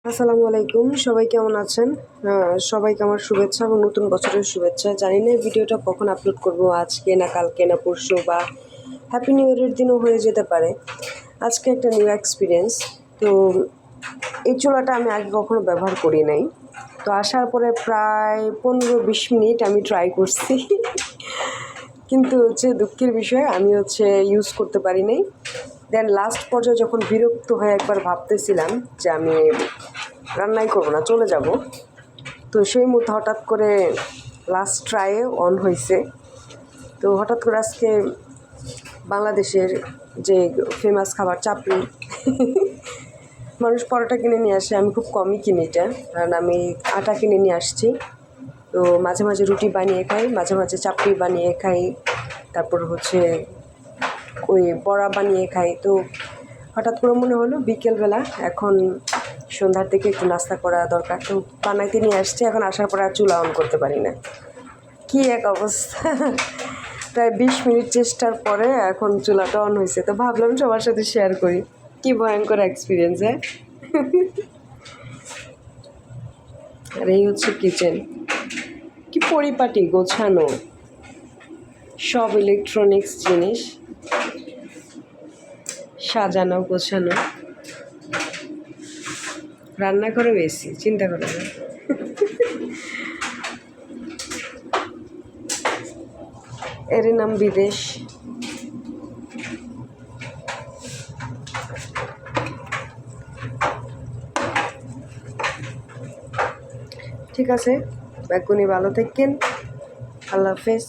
আসসালামু আলাইকুম, সবাই কেমন আছেন? সবাইকে আমার শুভেচ্ছা এবং নতুন বছরের শুভেচ্ছা। জানি না ভিডিওটা কখন আপলোড করব, আজকে না কালকে না পরশু বা হ্যাপি নিউ ইয়ারের দিনও হয়ে যেতে পারে। আজকে একটা নিউ এক্সপিরিয়েন্স। তো এই চুলাটা আমি আগে কখনো ব্যবহার করি নাই। তো আসার পরে প্রায় 15-20 মিনিট আমি ট্রাই করছি কিন্তু দুঃখের বিষয় আমি ইউজ করতে পারি নাই। দেন লাস্ট পর্যায়ে যখন বিরক্ত হয়ে একবার ভাবতেছিলাম যে আমি রান্নাই করবো না, চলে যাব, তো সেই মুহূর্তে হঠাৎ করে লাস্ট ট্রায়ে অন হয়েছে। তো হঠাৎ করে আজকে বাংলাদেশের যে ফেমাস খাবার চাপড়ি মানুষ পরোটা কিনে নিয়ে আসে, আমি খুব কমই কিনি এটা, কারণ আমি আটা কিনে নিয়ে আসছি। তো মাঝে মাঝে রুটি বানিয়ে খাই, মাঝে মাঝে চাপড়ি বানিয়ে খাই, তারপর ওই বড়া বানিয়ে খাই। তো হঠাৎ করে মনে হলো বিকেলবেলা এখন সন্ধ্যার দিকে একটু নাস্তা করা দরকার, তো বানাইতে নিয়ে আসছি। এখন আসার পর আর চুলা অন করতে পারি না, কী এক অবস্থা প্রায় 20 মিনিট চেষ্টার পরে এখন চুলাটা অন হয়েছে। তো ভাবলাম সবার সাথে শেয়ার করি, কি ভয়ঙ্কর এক্সপিরিয়েন্স। আর এই কিচেন, কি পরিপাটি গোছানো, সব ইলেকট্রনিক্স জিনিস সাজানো গোছানো। রান্নাঘরেও এসি, চিন্তা করে না। এর নাম বিদেশ। ঠিক আছে, ব্যাগুনি ভালো থাকেন, আল্লাহ হাফেজ।